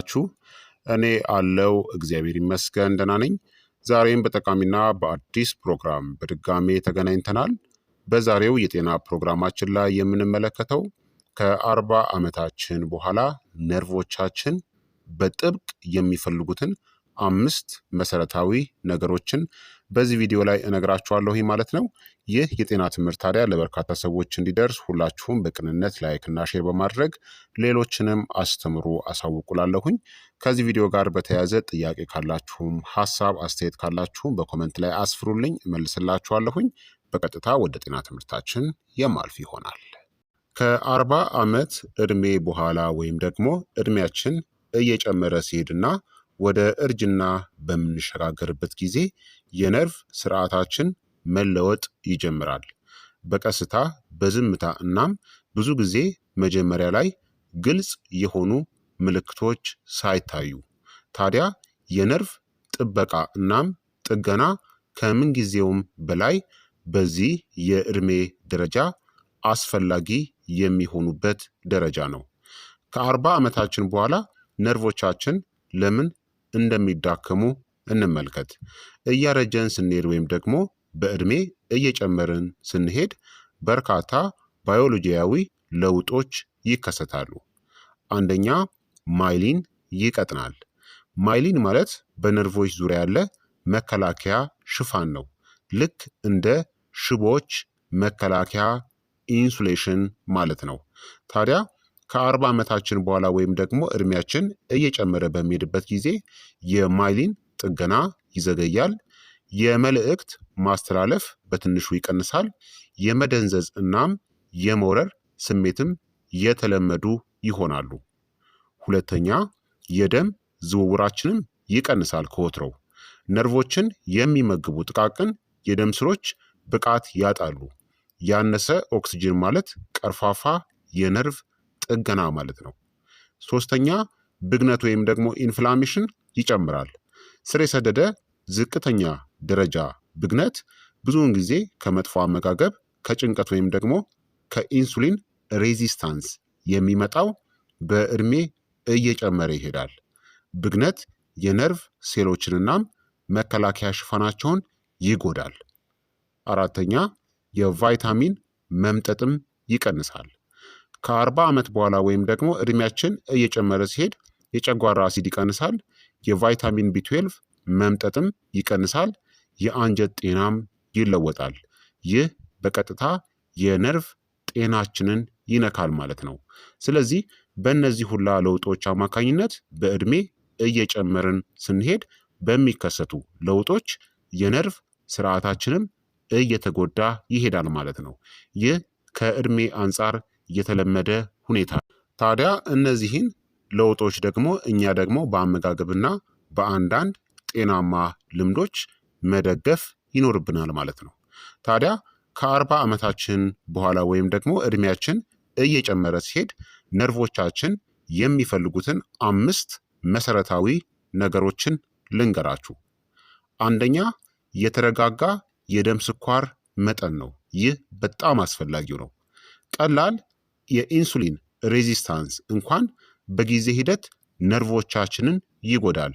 ናችሁ? እኔ አለው እግዚአብሔር ይመስገን ደህና ነኝ። ዛሬም በጠቃሚና በአዲስ ፕሮግራም በድጋሜ ተገናኝተናል። በዛሬው የጤና ፕሮግራማችን ላይ የምንመለከተው ከ40 ዓመታችን በኋላ ነርቮቻችን በጥብቅ የሚፈልጉትን 5 መሰረታዊ ነገሮችን በዚህ ቪዲዮ ላይ እነግራችኋለሁ ማለት ነው። ይህ የጤና ትምህርት ታዲያ ለበርካታ ሰዎች እንዲደርስ ሁላችሁም በቅንነት ላይክና ሼር በማድረግ ሌሎችንም አስተምሩ አሳውቁላለሁኝ። ከዚህ ቪዲዮ ጋር በተያያዘ ጥያቄ ካላችሁም ሀሳብ አስተያየት ካላችሁም በኮመንት ላይ አስፍሩልኝ፣ እመልስላችኋለሁኝ። በቀጥታ ወደ ጤና ትምህርታችን የማልፍ ይሆናል። ከ40 ዓመት ዕድሜ በኋላ ወይም ደግሞ ዕድሜያችን እየጨመረ ሲሄድና ወደ እርጅና በምንሸጋገርበት ጊዜ የነርቭ ስርዓታችን መለወጥ ይጀምራል። በቀስታ በዝምታ እናም ብዙ ጊዜ መጀመሪያ ላይ ግልጽ የሆኑ ምልክቶች ሳይታዩ። ታዲያ የነርቭ ጥበቃ እናም ጥገና ከምንጊዜውም በላይ በዚህ የዕድሜ ደረጃ አስፈላጊ የሚሆኑበት ደረጃ ነው። ከ40 ዓመታችን በኋላ ነርቮቻችን ለምን እንደሚዳከሙ እንመልከት። እያረጀን ስንሄድ ወይም ደግሞ በዕድሜ እየጨመርን ስንሄድ በርካታ ባዮሎጂያዊ ለውጦች ይከሰታሉ። አንደኛ፣ ማይሊን ይቀጥናል። ማይሊን ማለት በነርቮች ዙሪያ ያለ መከላከያ ሽፋን ነው። ልክ እንደ ሽቦዎች መከላከያ ኢንሱሌሽን ማለት ነው። ታዲያ ከ40 ዓመታችን በኋላ ወይም ደግሞ እድሜያችን እየጨመረ በሚሄድበት ጊዜ የማይሊን ጥገና ይዘገያል። የመልእክት ማስተላለፍ በትንሹ ይቀንሳል። የመደንዘዝ እናም የመውረር ስሜትም የተለመዱ ይሆናሉ። ሁለተኛ፣ የደም ዝውውራችንም ይቀንሳል ከወትሮው። ነርቮችን የሚመግቡ ጥቃቅን የደም ስሮች ብቃት ያጣሉ። ያነሰ ኦክስጅን ማለት ቀርፋፋ የነርቭ ጥገና ማለት ነው። ሶስተኛ፣ ብግነት ወይም ደግሞ ኢንፍላሜሽን ይጨምራል። ስር የሰደደ ዝቅተኛ ደረጃ ብግነት ብዙውን ጊዜ ከመጥፎ አመጋገብ፣ ከጭንቀት ወይም ደግሞ ከኢንሱሊን ሬዚስታንስ የሚመጣው በዕድሜ እየጨመረ ይሄዳል። ብግነት የነርቭ ሴሎችንናም መከላከያ ሽፋናቸውን ይጎዳል። አራተኛ፣ የቫይታሚን መምጠጥም ይቀንሳል። ከ40 ዓመት በኋላ ወይም ደግሞ ዕድሜያችን እየጨመረ ሲሄድ የጨጓራ አሲድ ይቀንሳል። የቫይታሚን ቢ12 መምጠጥም ይቀንሳል። የአንጀት ጤናም ይለወጣል። ይህ በቀጥታ የነርቭ ጤናችንን ይነካል ማለት ነው። ስለዚህ በእነዚህ ሁላ ለውጦች አማካኝነት በዕድሜ እየጨመርን ስንሄድ በሚከሰቱ ለውጦች የነርቭ ስርዓታችንም እየተጎዳ ይሄዳል ማለት ነው። ይህ ከዕድሜ አንጻር የተለመደ ሁኔታ። ታዲያ እነዚህን ለውጦች ደግሞ እኛ ደግሞ በአመጋገብና በአንዳንድ ጤናማ ልምዶች መደገፍ ይኖርብናል ማለት ነው። ታዲያ ከ40 ዓመታችን በኋላ ወይም ደግሞ ዕድሜያችን እየጨመረ ሲሄድ ነርቮቻችን የሚፈልጉትን 5 መሰረታዊ ነገሮችን ልንገራችሁ። አንደኛ፣ የተረጋጋ የደም ስኳር መጠን ነው። ይህ በጣም አስፈላጊው ነው። ቀላል የኢንሱሊን ሬዚስታንስ እንኳን በጊዜ ሂደት ነርቮቻችንን ይጎዳል።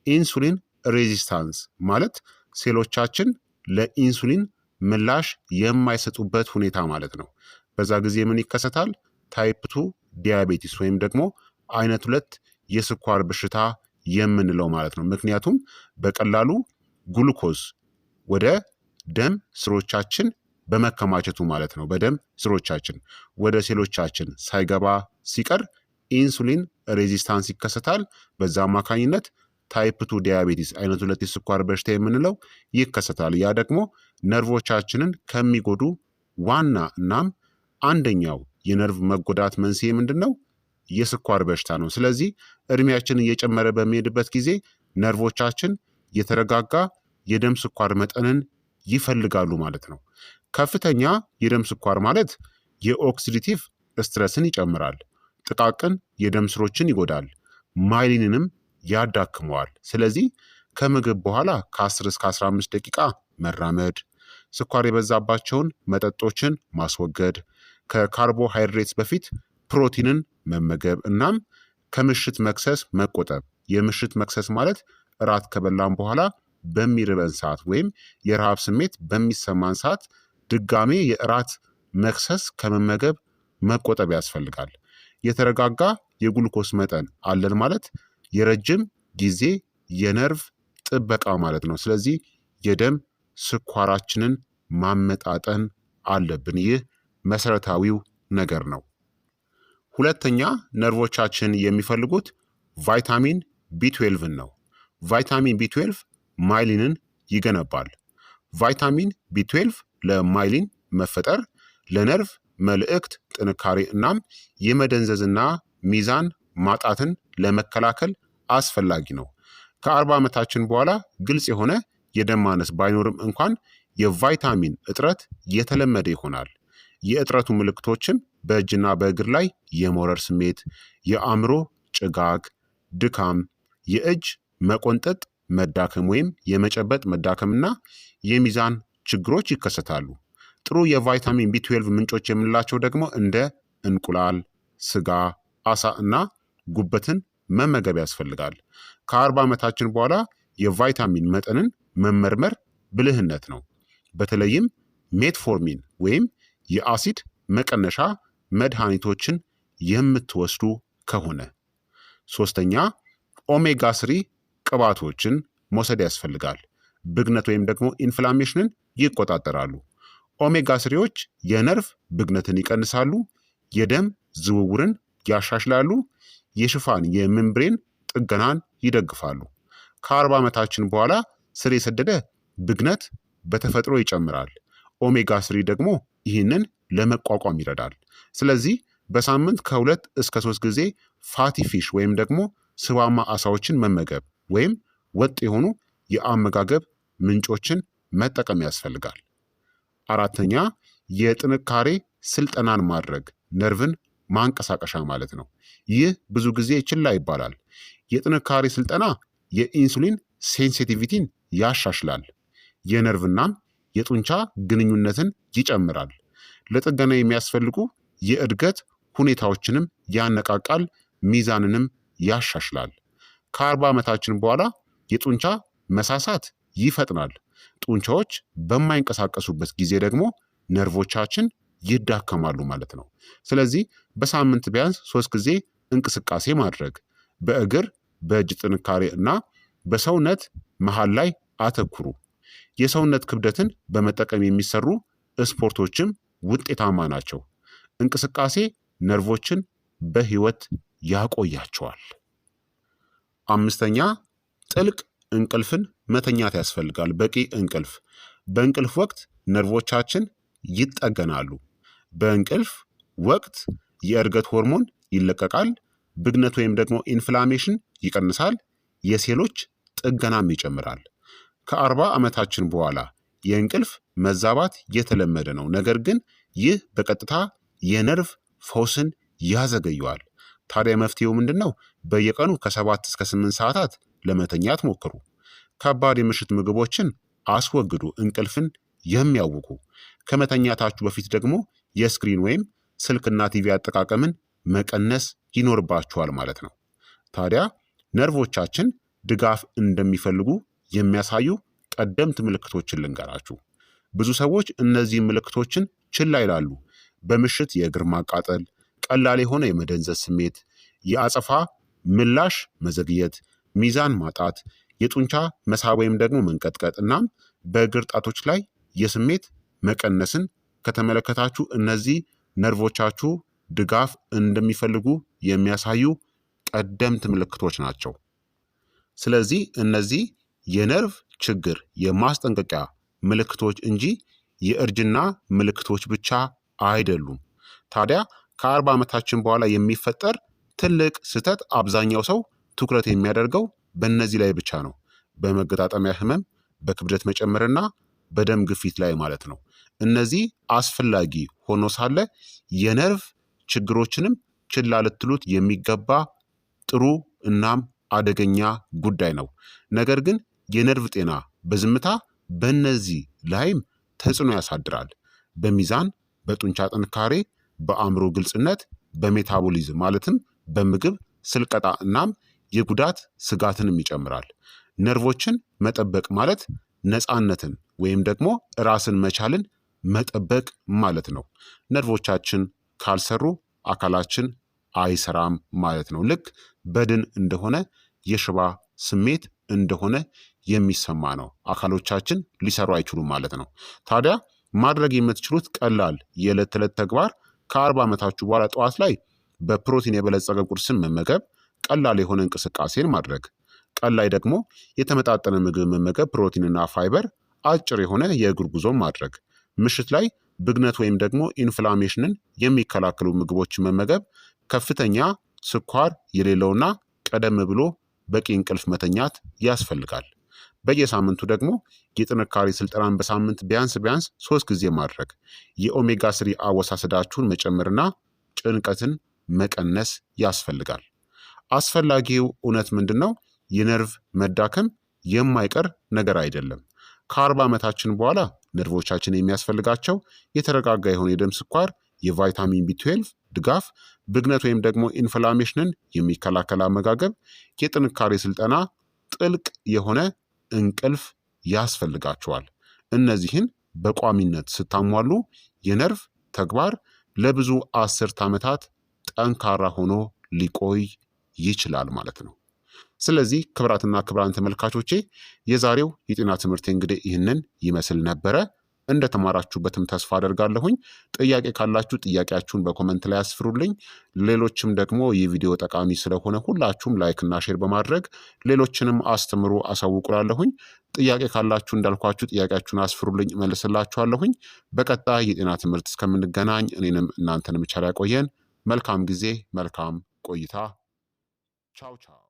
ኢንሱሊን ሬዚስታንስ ማለት ሴሎቻችን ለኢንሱሊን ምላሽ የማይሰጡበት ሁኔታ ማለት ነው። በዛ ጊዜ ምን ይከሰታል? ታይፕ 2 ዲያቤቲስ ወይም ደግሞ አይነት 2 የስኳር በሽታ የምንለው ማለት ነው። ምክንያቱም በቀላሉ ግሉኮዝ ወደ ደም ስሮቻችን በመከማቸቱ ማለት ነው። በደም ስሮቻችን ወደ ሴሎቻችን ሳይገባ ሲቀር ኢንሱሊን ሬዚስታንስ ይከሰታል። በዛ አማካኝነት ታይፕ 2 ዲያቤቲስ አይነት 2 የስኳር በሽታ የምንለው ይከሰታል። ያ ደግሞ ነርቮቻችንን ከሚጎዱ ዋና እናም አንደኛው የነርቭ መጎዳት መንስኤ ምንድን ነው? የስኳር በሽታ ነው። ስለዚህ እድሜያችን እየጨመረ በሚሄድበት ጊዜ ነርቮቻችን የተረጋጋ የደም ስኳር መጠንን ይፈልጋሉ ማለት ነው። ከፍተኛ የደም ስኳር ማለት የኦክሲዲቲቭ ስትረስን ይጨምራል፣ ጥቃቅን የደም ስሮችን ይጎዳል፣ ማይሊንንም ያዳክመዋል። ስለዚህ ከምግብ በኋላ ከ10 እስከ 15 ደቂቃ መራመድ፣ ስኳር የበዛባቸውን መጠጦችን ማስወገድ፣ ከካርቦሃይድሬትስ በፊት ፕሮቲንን መመገብ እናም ከምሽት መክሰስ መቆጠብ። የምሽት መክሰስ ማለት እራት ከበላን በኋላ በሚርበን ሰዓት ወይም የረሃብ ስሜት በሚሰማን ሰዓት ድጋሜ የእራት መክሰስ ከመመገብ መቆጠብ ያስፈልጋል። የተረጋጋ የጉልኮስ መጠን አለን ማለት የረጅም ጊዜ የነርቭ ጥበቃ ማለት ነው። ስለዚህ የደም ስኳራችንን ማመጣጠን አለብን። ይህ መሰረታዊው ነገር ነው። ሁለተኛ ነርቮቻችን የሚፈልጉት ቫይታሚን ቢ12ን ነው። ቫይታሚን ቢ12 ማይሊንን ይገነባል። ቫይታሚን ቢ12 ለማይሊን መፈጠር፣ ለነርቭ መልእክት ጥንካሬ እናም የመደንዘዝና ሚዛን ማጣትን ለመከላከል አስፈላጊ ነው። ከ40 ዓመታችን በኋላ ግልጽ የሆነ የደም ማነስ ባይኖርም እንኳን የቫይታሚን እጥረት የተለመደ ይሆናል። የእጥረቱ ምልክቶችም በእጅና በእግር ላይ የመውረር ስሜት፣ የአእምሮ ጭጋግ፣ ድካም፣ የእጅ መቆንጠጥ መዳከም ወይም የመጨበጥ መዳከምና የሚዛን ችግሮች ይከሰታሉ። ጥሩ የቫይታሚን ቢ12 ምንጮች የምንላቸው ደግሞ እንደ እንቁላል፣ ስጋ፣ አሳ እና ጉበትን መመገብ ያስፈልጋል። ከ40 ዓመታችን በኋላ የቫይታሚን መጠንን መመርመር ብልህነት ነው። በተለይም ሜትፎርሚን ወይም የአሲድ መቀነሻ መድኃኒቶችን የምትወስዱ ከሆነ። ሶስተኛ ኦሜጋ ስሪ ቅባቶችን መውሰድ ያስፈልጋል። ብግነት ወይም ደግሞ ኢንፍላሜሽንን ይቆጣጠራሉ። ኦሜጋ ስሪዎች የነርቭ ብግነትን ይቀንሳሉ፣ የደም ዝውውርን ያሻሽላሉ፣ የሽፋን የሜምብሬን ጥገናን ይደግፋሉ። ከ40 ዓመታችን በኋላ ስር የሰደደ ብግነት በተፈጥሮ ይጨምራል። ኦሜጋ ስሪ ደግሞ ይህንን ለመቋቋም ይረዳል። ስለዚህ በሳምንት ከ2 እስከ 3 ጊዜ ፋቲ ፊሽ ወይም ደግሞ ስባማ አሳዎችን መመገብ ወይም ወጥ የሆኑ የአመጋገብ ምንጮችን መጠቀም ያስፈልጋል። አራተኛ የጥንካሬ ስልጠናን ማድረግ፣ ነርቭን ማንቀሳቀሻ ማለት ነው። ይህ ብዙ ጊዜ ችላ ይባላል። የጥንካሬ ስልጠና የኢንሱሊን ሴንሲቲቪቲን ያሻሽላል፣ የነርቭናም የጡንቻ ግንኙነትን ይጨምራል፣ ለጥገና የሚያስፈልጉ የእድገት ሁኔታዎችንም ያነቃቃል፣ ሚዛንንም ያሻሽላል። ከ40 ዓመታችን በኋላ የጡንቻ መሳሳት ይፈጥናል። ጡንቻዎች በማይንቀሳቀሱበት ጊዜ ደግሞ ነርቮቻችን ይዳከማሉ ማለት ነው። ስለዚህ በሳምንት ቢያንስ 3 ጊዜ እንቅስቃሴ ማድረግ፣ በእግር በእጅ ጥንካሬ እና በሰውነት መሃል ላይ አተኩሩ። የሰውነት ክብደትን በመጠቀም የሚሰሩ ስፖርቶችም ውጤታማ ናቸው። እንቅስቃሴ ነርቮችን በህይወት ያቆያቸዋል። አምስተኛ ጥልቅ እንቅልፍን መተኛት ያስፈልጋል። በቂ እንቅልፍ። በእንቅልፍ ወቅት ነርቮቻችን ይጠገናሉ። በእንቅልፍ ወቅት የእድገት ሆርሞን ይለቀቃል። ብግነት ወይም ደግሞ ኢንፍላሜሽን ይቀንሳል። የሴሎች ጥገናም ይጨምራል። ከ40 ዓመታችን በኋላ የእንቅልፍ መዛባት የተለመደ ነው። ነገር ግን ይህ በቀጥታ የነርቭ ፈውስን ያዘገየዋል። ታዲያ መፍትሄው ምንድን ነው? በየቀኑ ከ7 እስከ 8 ሰዓታት ለመተኛት ሞክሩ። ከባድ የምሽት ምግቦችን አስወግዱ፣ እንቅልፍን የሚያውቁ። ከመተኛታችሁ በፊት ደግሞ የስክሪን ወይም ስልክና ቲቪ አጠቃቀምን መቀነስ ይኖርባችኋል ማለት ነው። ታዲያ ነርቮቻችን ድጋፍ እንደሚፈልጉ የሚያሳዩ ቀደምት ምልክቶችን ልንገራችሁ። ብዙ ሰዎች እነዚህ ምልክቶችን ችላ ይላሉ። በምሽት የእግር ማቃጠል፣ ቀላል የሆነ የመደንዘዝ ስሜት፣ የአጸፋ ምላሽ መዘግየት፣ ሚዛን ማጣት፣ የጡንቻ መሳብ ወይም ደግሞ መንቀጥቀጥ እናም በእግር ጣቶች ላይ የስሜት መቀነስን ከተመለከታችሁ እነዚህ ነርቮቻችሁ ድጋፍ እንደሚፈልጉ የሚያሳዩ ቀደምት ምልክቶች ናቸው። ስለዚህ እነዚህ የነርቭ ችግር የማስጠንቀቂያ ምልክቶች እንጂ የእርጅና ምልክቶች ብቻ አይደሉም። ታዲያ ከ40 ዓመታችን በኋላ የሚፈጠር ትልቅ ስህተት አብዛኛው ሰው ትኩረት የሚያደርገው በእነዚህ ላይ ብቻ ነው። በመገጣጠሚያ ህመም፣ በክብደት መጨመርና በደም ግፊት ላይ ማለት ነው። እነዚህ አስፈላጊ ሆኖ ሳለ የነርቭ ችግሮችንም ችላ ልትሉት የሚገባ ጥሩ እናም አደገኛ ጉዳይ ነው። ነገር ግን የነርቭ ጤና በዝምታ በእነዚህ ላይም ተጽዕኖ ያሳድራል። በሚዛን፣ በጡንቻ ጥንካሬ፣ በአእምሮ ግልጽነት፣ በሜታቦሊዝም ማለትም በምግብ ስልቀጣ እናም የጉዳት ስጋትንም ይጨምራል። ነርቮችን መጠበቅ ማለት ነፃነትን ወይም ደግሞ ራስን መቻልን መጠበቅ ማለት ነው። ነርቮቻችን ካልሰሩ አካላችን አይሰራም ማለት ነው። ልክ በድን እንደሆነ የሽባ ስሜት እንደሆነ የሚሰማ ነው። አካሎቻችን ሊሰሩ አይችሉም ማለት ነው። ታዲያ ማድረግ የምትችሉት ቀላል የዕለት ተዕለት ተግባር ከ40 ዓመታችሁ በኋላ ጠዋት ላይ በፕሮቲን የበለጸገ ቁርስን መመገብ፣ ቀላል የሆነ እንቅስቃሴን ማድረግ፣ ቀን ላይ ደግሞ የተመጣጠነ ምግብ መመገብ፣ ፕሮቲንና ፋይበር፣ አጭር የሆነ የእግር ጉዞ ማድረግ፣ ምሽት ላይ ብግነት ወይም ደግሞ ኢንፍላሜሽንን የሚከላከሉ ምግቦችን መመገብ፣ ከፍተኛ ስኳር የሌለውና ቀደም ብሎ በቂ እንቅልፍ መተኛት ያስፈልጋል። በየሳምንቱ ደግሞ የጥንካሬ ስልጠናን በሳምንት ቢያንስ 3 ጊዜ ማድረግ፣ የኦሜጋ 3 አወሳሰዳችሁን መጨመርና ጭንቀትን መቀነስ ያስፈልጋል። አስፈላጊው እውነት ምንድን ነው? የነርቭ መዳከም የማይቀር ነገር አይደለም። ከ40 ዓመታችን በኋላ ነርቮቻችን የሚያስፈልጋቸው የተረጋጋ የሆነ የደም ስኳር፣ የቫይታሚን ቢ12 ድጋፍ፣ ብግነት ወይም ደግሞ ኢንፍላሜሽንን የሚከላከል አመጋገብ፣ የጥንካሬ ስልጠና፣ ጥልቅ የሆነ እንቅልፍ ያስፈልጋቸዋል። እነዚህን በቋሚነት ስታሟሉ የነርቭ ተግባር ለብዙ አስርት ዓመታት ጠንካራ ሆኖ ሊቆይ ይችላል ማለት ነው። ስለዚህ ክቡራትና ክቡራን ተመልካቾቼ የዛሬው የጤና ትምህርት እንግዲህ ይህንን ይመስል ነበረ። እንደተማራችሁበትም ተስፋ አደርጋለሁኝ። ጥያቄ ካላችሁ ጥያቄያችሁን በኮመንት ላይ አስፍሩልኝ። ሌሎችም ደግሞ ይህ ቪዲዮ ጠቃሚ ስለሆነ ሁላችሁም ላይክ እና ሼር በማድረግ ሌሎችንም አስተምሩ አሳውቁላለሁኝ። ጥያቄ ካላችሁ እንዳልኳችሁ ጥያቄያችሁን አስፍሩልኝ፣ እመልስላችኋለሁኝ። በቀጣይ የጤና ትምህርት እስከምንገናኝ እኔንም እናንተንም ቸር ያቆየን። መልካም ጊዜ፣ መልካም ቆይታ። ቻው ቻው።